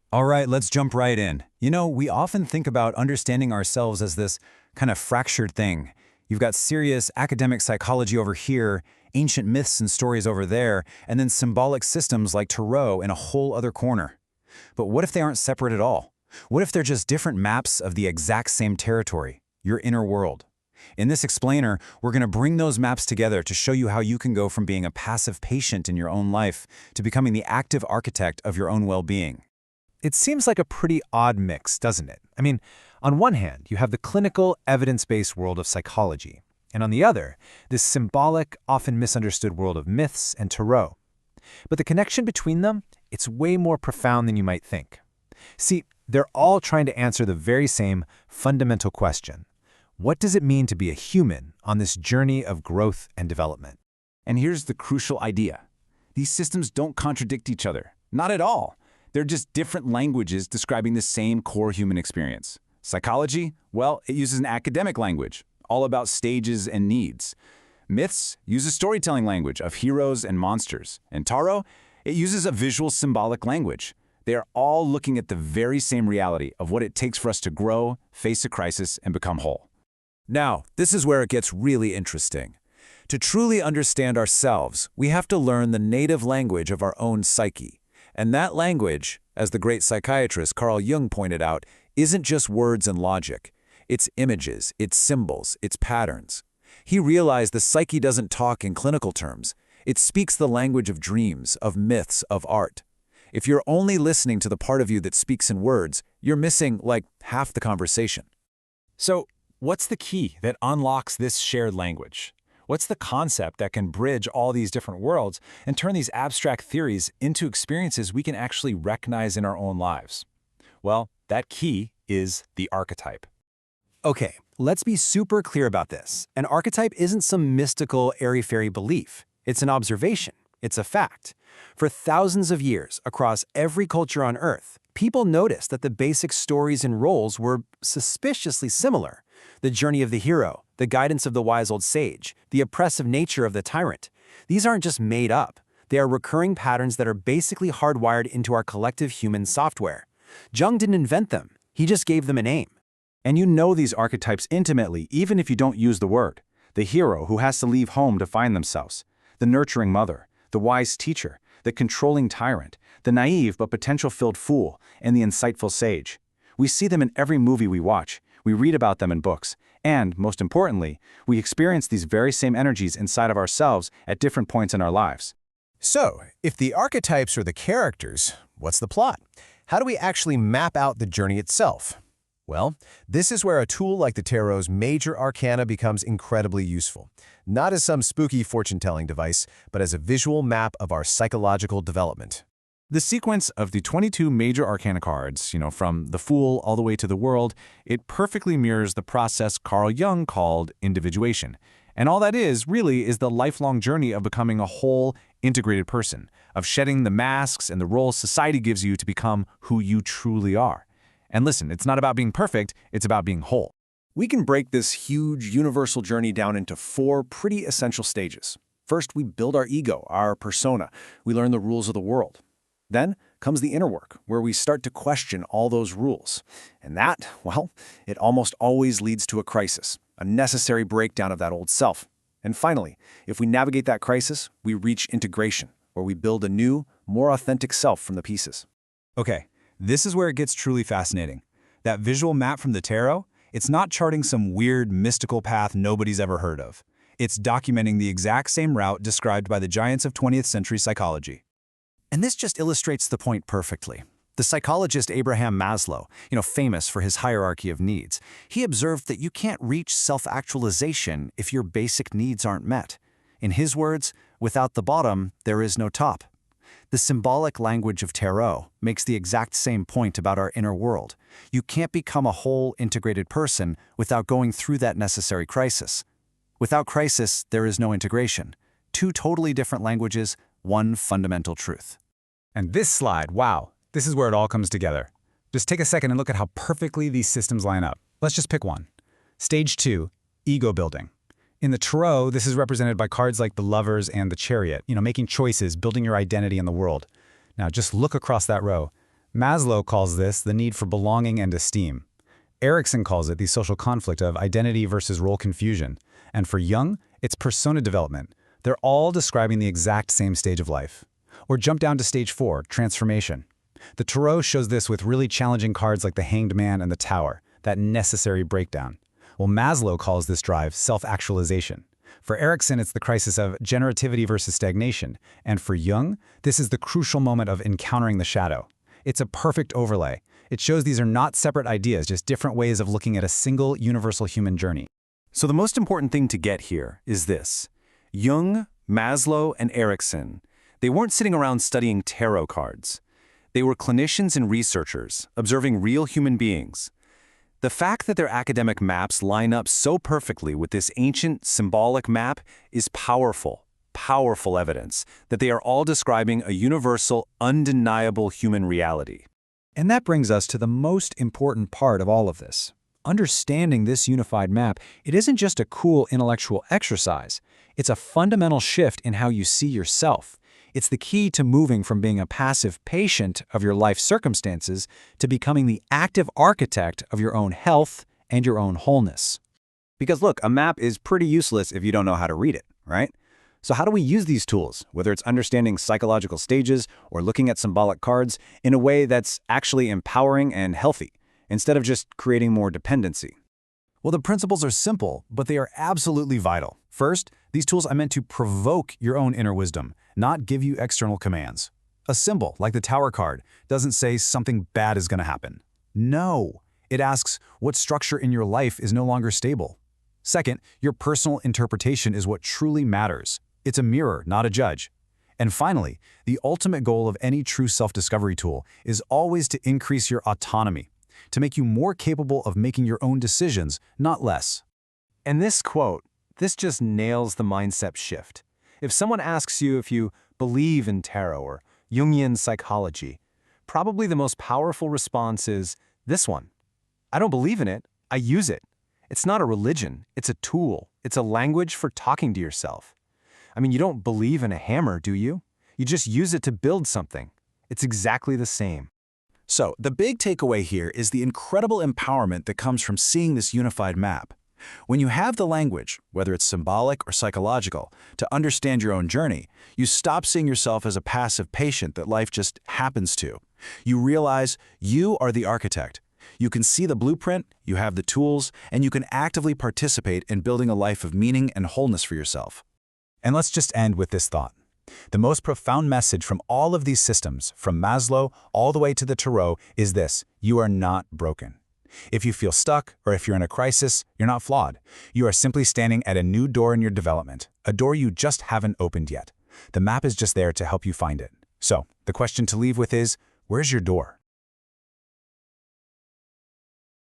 All right, let's jump right in. We often think about understanding ourselves as this kind of fractured thing. You've got serious academic psychology over here, ancient myths and stories over there, and then symbolic systems like tarot in a whole other corner. But what if they aren't separate at all? What if they're just different maps of the exact same territory, your inner world? In this explainer, we're going to bring those maps together to show you how you can go from being a passive patient in your own life to becoming the active architect of your own well-being. It seems like a pretty odd mix, doesn't it? I mean, on one hand, you have the clinical, evidence-based world of psychology, and on the other, this symbolic, often misunderstood world of myths and tarot. But the connection between them, it's way more profound than you might think. See, they're all trying to answer the very same fundamental question. What does it mean to be a human on this journey of growth and development? And here's the crucial idea. These systems don't contradict each other. Not at all. They're just different languages describing the same core human experience. Psychology, well, it uses an academic language, all about stages and needs. Myths use a storytelling language of heroes and monsters. And tarot, it uses a visual symbolic language. They are all looking at the very same reality of what it takes for us to grow, face a crisis, and become whole. Now, this is where it gets really interesting. To truly understand ourselves, we have to learn the native language of our own psyche. And that language, as the great psychiatrist Carl Jung pointed out, isn't just words and logic. It's images, it's symbols, it's patterns. He realized the psyche doesn't talk in clinical terms. It speaks the language of dreams, of myths, of art. If you're only listening to the part of you that speaks in words, you're missing, like, half the conversation. So, what's the key that unlocks this shared language? What's the concept that can bridge all these different worlds and turn these abstract theories into experiences we can actually recognize in our own lives? Well, that key is the archetype. Okay, let's be super clear about this. An archetype isn't some mystical, airy-fairy belief. It's an observation. It's a fact. For thousands of years, across every culture on Earth, people noticed that the basic stories and roles were suspiciously similar. The journey of the hero, the guidance of the wise old sage, the oppressive nature of the tyrant. These aren't just made up. They are recurring patterns that are basically hardwired into our collective human software. Jung didn't invent them. He just gave them a name. And you know these archetypes intimately, even if you don't use the word. The hero who has to leave home to find themselves. The nurturing mother. The wise teacher. The controlling tyrant. The naive but potential-filled fool. And the insightful sage. We see them in every movie we watch. We read about them in books. And, most importantly, we experience these very same energies inside of ourselves at different points in our lives. So, if the archetypes are the characters, what's the plot? How do we actually map out the journey itself? Well, this is where a tool like the Tarot's Major Arcana becomes incredibly useful. Not as some spooky fortune-telling device, but as a visual map of our psychological development. The sequence of the 22 Major Arcana cards, from the Fool all the way to the World, it perfectly mirrors the process Carl Jung called individuation. And all that is, really, is the lifelong journey of becoming a whole, integrated person, of shedding the masks and the roles society gives you to become who you truly are. And listen, it's not about being perfect, it's about being whole. We can break this huge universal journey down into 4 pretty essential stages. First, we build our ego, our persona. We learn the rules of the world. Then comes the inner work, where we start to question all those rules. And that, well, it almost always leads to a crisis, a necessary breakdown of that old self. And finally, if we navigate that crisis, we reach integration, where we build a new, more authentic self from the pieces. Okay, this is where it gets truly fascinating. That visual map from the tarot, it's not charting some weird, mystical path nobody's ever heard of. It's documenting the exact same route described by the giants of 20th century psychology. And this just illustrates the point perfectly. The psychologist Abraham Maslow, famous for his hierarchy of needs, he observed that you can't reach self-actualization if your basic needs aren't met. In his words, without the bottom, there is no top. The symbolic language of tarot makes the exact same point about our inner world. You can't become a whole, integrated person without going through that necessary crisis. Without crisis, there is no integration. 2 totally different languages, 1 fundamental truth. And this slide, wow, this is where it all comes together. Just take a second and look at how perfectly these systems line up. Let's just pick one. Stage 2, ego building. In the tarot, this is represented by cards like the Lovers and the Chariot, making choices, building your identity in the world. Now just look across that row. Maslow calls this the need for belonging and esteem. Erikson calls it the social conflict of identity versus role confusion. And for Jung, it's persona development. They're all describing the exact same stage of life. Or jump down to stage 4, transformation. The Tarot shows this with really challenging cards like the Hanged Man and the Tower, that necessary breakdown. Well, Maslow calls this drive self-actualization. For Erikson, it's the crisis of generativity versus stagnation. And for Jung, this is the crucial moment of encountering the shadow. It's a perfect overlay. It shows these are not separate ideas, just different ways of looking at a single universal human journey. So the most important thing to get here is this. Jung, Maslow, and Erikson, they weren't sitting around studying tarot cards. They were clinicians and researchers, observing real human beings. The fact that their academic maps line up so perfectly with this ancient symbolic map is powerful, powerful evidence that they are all describing a universal, undeniable human reality. And that brings us to the most important part of all of this. Understanding this unified map, it isn't just a cool intellectual exercise. It's a fundamental shift in how you see yourself. It's the key to moving from being a passive patient of your life circumstances to becoming the active architect of your own health and your own wholeness. Because look, a map is pretty useless if you don't know how to read it, right? So how do we use these tools, whether it's understanding psychological stages or looking at symbolic cards, in a way that's actually empowering and healthy, instead of just creating more dependency? Well, the principles are simple, but they are absolutely vital. First, these tools are meant to provoke your own inner wisdom, not give you external commands. A symbol, like the Tower card, doesn't say something bad is going to happen. No, it asks what structure in your life is no longer stable. Second, your personal interpretation is what truly matters. It's a mirror, not a judge. And finally, the ultimate goal of any true self-discovery tool is always to increase your autonomy, to make you more capable of making your own decisions, not less. And this quote, this just nails the mindset shift. If someone asks you if you believe in tarot or Jungian psychology, probably the most powerful response is this one. I don't believe in it, I use it. It's not a religion, it's a tool. It's a language for talking to yourself. I mean, you don't believe in a hammer, do you? You just use it to build something. It's exactly the same. So, the big takeaway here is the incredible empowerment that comes from seeing this unified map. When you have the language, whether it's symbolic or psychological, to understand your own journey, you stop seeing yourself as a passive patient that life just happens to. You realize you are the architect. You can see the blueprint, you have the tools, and you can actively participate in building a life of meaning and wholeness for yourself. And let's just end with this thought. The most profound message from all of these systems, from Maslow all the way to the Tarot, is this: you are not broken. If you feel stuck, or if you're in a crisis, you're not flawed. You are simply standing at a new door in your development, a door you just haven't opened yet. The map is just there to help you find it. So, the question to leave with is, where's your door?